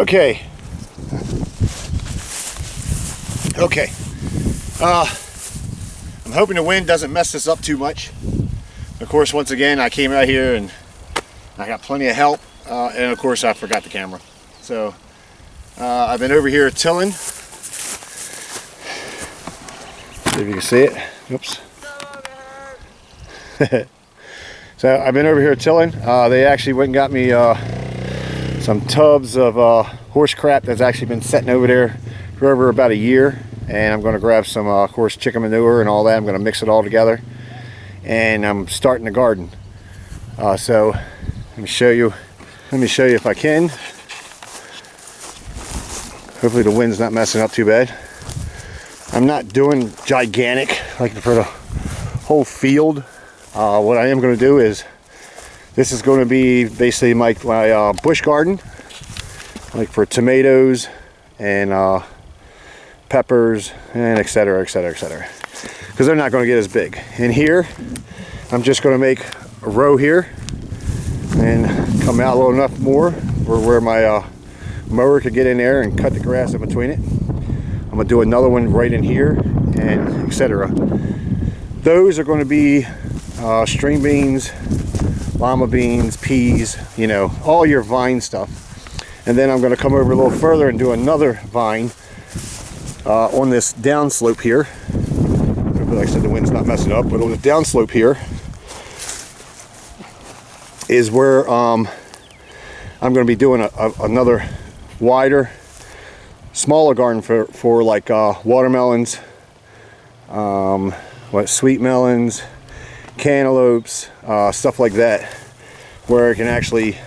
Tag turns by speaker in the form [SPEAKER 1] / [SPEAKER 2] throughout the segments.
[SPEAKER 1] Okay. I'm hoping the wind doesn't mess this up too much. Of course, once again, I came out here and I got plenty of help, and of course I forgot the camera. So I've been over here tilling. See if you can see it. Oops. So I've been over here tilling. They actually went and got me some tubs of horse crap that's actually been sitting over there for over about a year, and I'm going to grab some of course chicken manure and all that. I'm going to mix it all together, and I'm starting the garden. So let me show you if I can. Hopefully the wind's not messing up too bad. I'm not doing gigantic like for the whole field. What I am going to do is, this is going to be basically my bush garden, like for tomatoes and peppers and etc, because they're not going to get as big. And here I'm just going to make a row here and come out a little enough more where my mower could get in there and cut the grass in between it. I'm going to do another one right in here, and etc. Those are going to be string beans, lima beans, peas, you know, all your vine stuff. And then I'm going to come over a little further and do another vine on this downslope here. Like I said, the wind's not messing up, but on the downslope here is where I'm going to be doing another wider, smaller garden for like watermelons, sweet melons, cantaloupes, stuff like that, where it can actually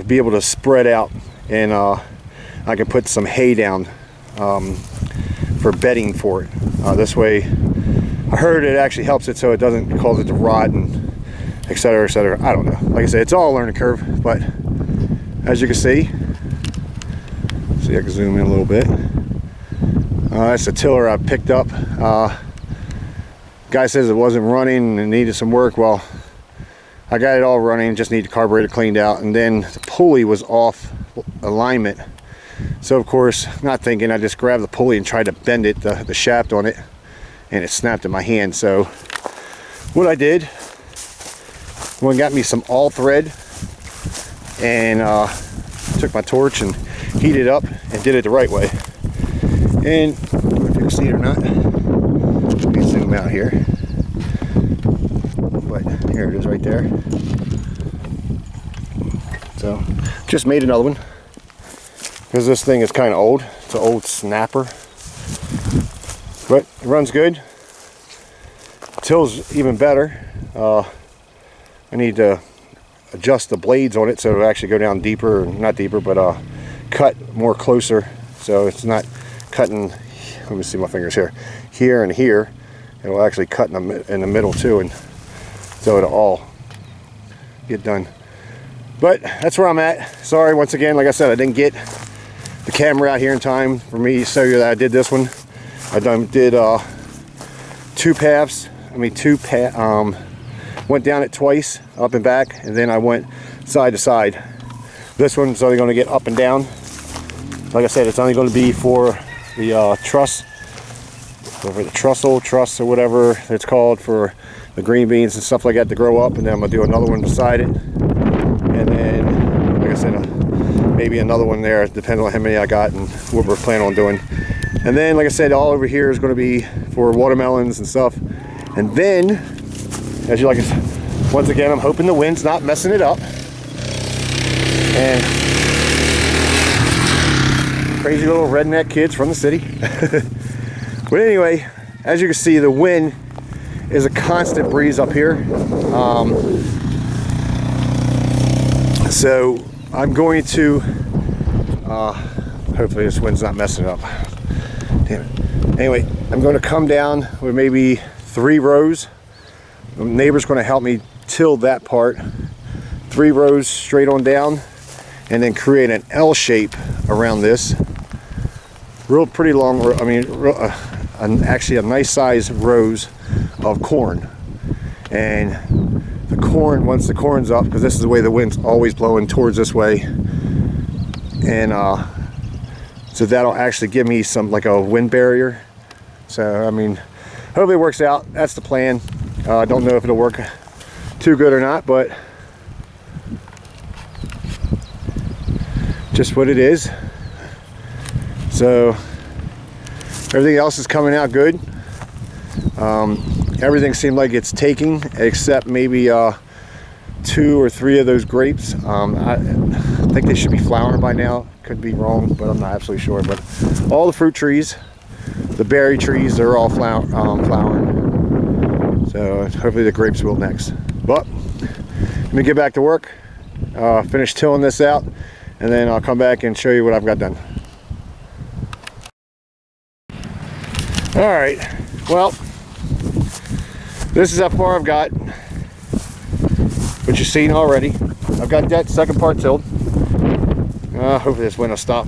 [SPEAKER 1] be able to spread out, and I can put some hay down for bedding for it. This way, I heard it actually helps it so it doesn't cause it to rot and etc. I don't know. Like I said, it's all a learning curve, but as you can see, I can zoom in a little bit. That's a tiller I picked up. Guy says it wasn't running and needed some work. Well, I got it all running, just need the carburetor cleaned out, and then the pulley was off alignment. So of course, not thinking, I just grabbed the pulley and tried to bend it, the shaft on it, and it snapped in my hand. So what I did, went and got me some all thread and took my torch and heated it up and did it the right way. And I don't know if you can see it or not. Let me zoom out here. But here it is right there. So just made another one, because this thing is kind of old. It's an old snapper, but it runs good. Till's even better. I need to adjust the blades on it so it'll actually go down deeper, not deeper, but cut more closer, so it's not cutting, let me see my fingers here and here. It will actually cut in the middle too, and so it'll all get done. But that's where I'm at. Sorry, once again, like I said, I didn't get the camera out here in time for me to show you that I did this one. I did two paths. Went down it twice, up and back, and then I went side to side. This one's only going to get up and down. Like I said, it's only going to be for the truss, or for the truss or whatever it's called, for the green beans and stuff like that to grow up. And then I'm going to do another one beside it, and then, like I said, maybe another one there, depending on how many I got and what we're planning on doing. And then, like I said, all over here is going to be for watermelons and stuff. And then, as you like, once again, I'm hoping the wind's not messing it up. And crazy little redneck kids from the city. But anyway, as you can see, the wind is a constant breeze up here. So I'm going to, hopefully this wind's not messing it up. Damn it. Anyway, I'm going to come down with maybe 3 rows. The neighbor's going to help me till that part. 3 rows straight on down, and then create an L shape around this. Real pretty long, I mean, actually a nice size rows of corn. And the corn, once the corn's up, because this is the way the wind's always blowing towards this way, and so that'll actually give me some, like a wind barrier. So I mean, hopefully it works out. That's the plan. I don't know if it'll work too good or not, but just what it is. So everything else is coming out good. Everything seemed like it's taking, except maybe 2 or 3 of those grapes. I think they should be flowering by now. Could be wrong, but I'm not absolutely sure. But all the fruit trees, the berry trees, they're all flowering. So hopefully the grapes will next. But let me get back to work, finish tilling this out, and then I'll come back and show you what I've got done. All right, well, this is how far I've got, what you've seen already. I've got that second part tilled. Hopefully this wind will stop.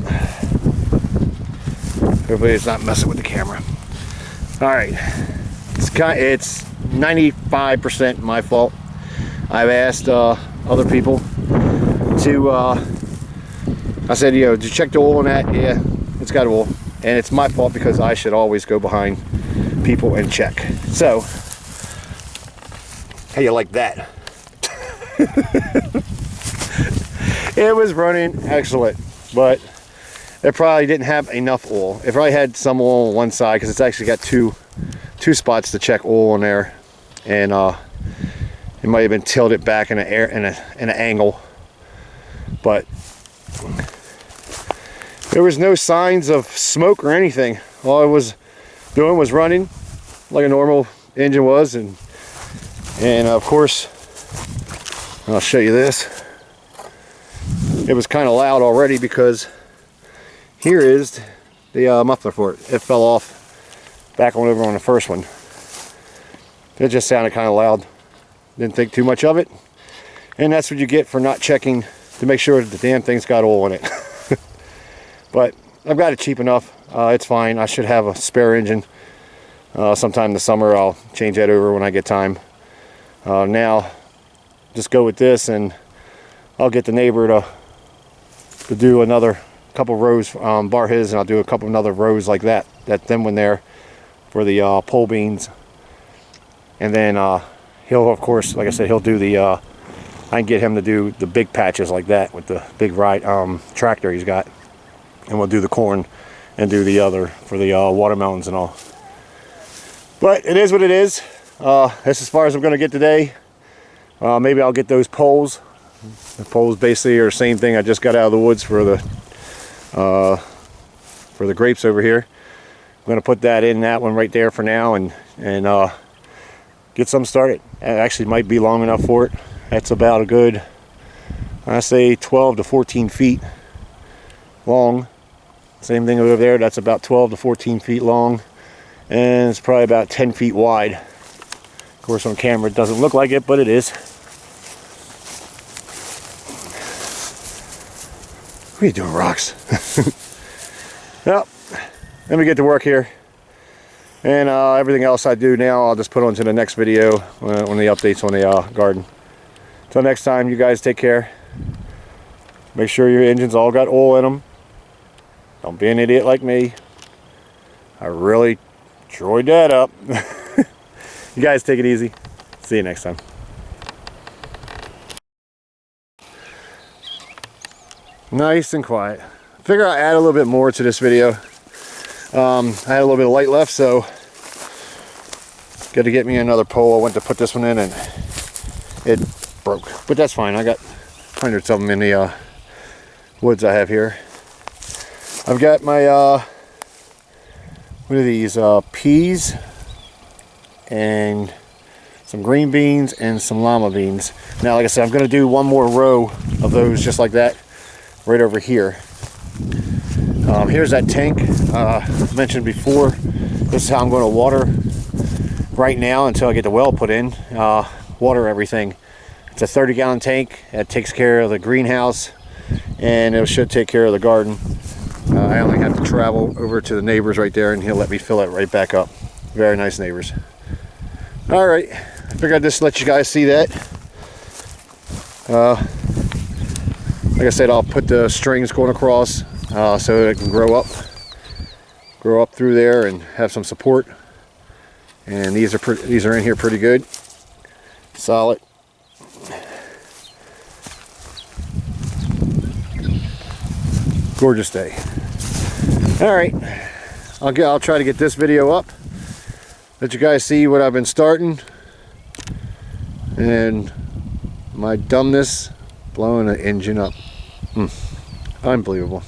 [SPEAKER 1] Hopefully it's not messing with the camera. All right, it's 95% my fault. I've asked other people to, I said, you know, did you check the oil on that? Yeah, it's got oil. And it's my fault because I should always go behind people and check. So, how you like that? It was running excellent, but it probably didn't have enough oil. It probably had some oil on one side because it's actually got two spots to check oil in there, and it might have been tilted back in an angle, but there was no signs of smoke or anything. All I was doing was running like a normal engine was, and of course, I'll show you this. It was kind of loud already because here is the muffler for it. It fell off back on over on the first one. It just sounded kind of loud. Didn't think too much of it, and that's what you get for not checking to make sure that the damn thing's got oil in it. But I've got it cheap enough. It's fine. I should have a spare engine. Sometime this summer I'll change that over when I get time. Now just go with this, and I'll get the neighbor to do another couple rows, bar his, and I'll do a couple another rows like that then one there for the pole beans. And then he'll, of course, like I said, he'll do the I can get him to do the big patches like that with the big tractor he's got, and we'll do the corn and do the other for the watermelons and all. But it is what it is. That's as far as I'm going to get today. Maybe I'll get those poles. The poles basically are the same thing I just got out of the woods for the grapes over here. I'm going to put that in that one right there for now, and get some started. It actually might be long enough for it. That's about a good, I say 12 to 14 feet long. Same thing over there, that's about 12 to 14 feet long, and it's probably about 10 feet wide. Of course on camera it doesn't look like it, but it is. What are you doing, Rocks? Well, let me get to work here, and everything else I do now I'll just put onto the next video on the updates on the garden. Until next time, you guys take care. Make sure your engines all got oil in them. Don't be an idiot like me. I really droid that up. You guys take it easy. See you next time. Nice and quiet. Figure I'll add a little bit more to this video. I had a little bit of light left, so got to get me another pole. I went to put this one in and it broke, but that's fine. I got hundreds of them in the woods I have here. I've got my what are these, peas and some green beans and some llama beans. Now, like I said, I'm going to do one more row of those just like that right over here. Here's that tank I mentioned before. This is how I'm going to water right now until I get the well put in. Water everything. It's a 30-gallon tank. That takes care of the greenhouse, and it should take care of the garden. I only have to travel over to the neighbors right there, and he'll let me fill it right back up. Very nice neighbors. All right, I figured I'd just let you guys see that. Like Like I said, I'll put the strings going across so it can grow up through there and have some support. And these are in here pretty good, solid. Gorgeous day. All right, I'll try to get this video up, let you guys see what I've been starting, and my dumbness blowing an engine up. Unbelievable.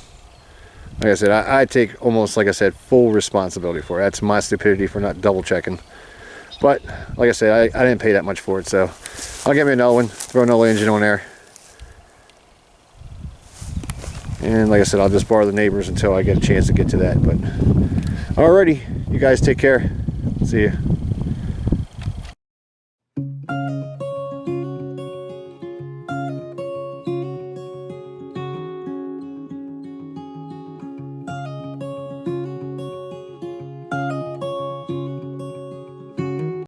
[SPEAKER 1] Like I said, I take almost, like I said, full responsibility for it. That's my stupidity for not double checking. But like I said, I didn't pay that much for it, so I'll get me another one, throw another engine on there. And like I said, I'll just borrow the neighbors until I get a chance to get to that. But alrighty, you guys take care. See ya.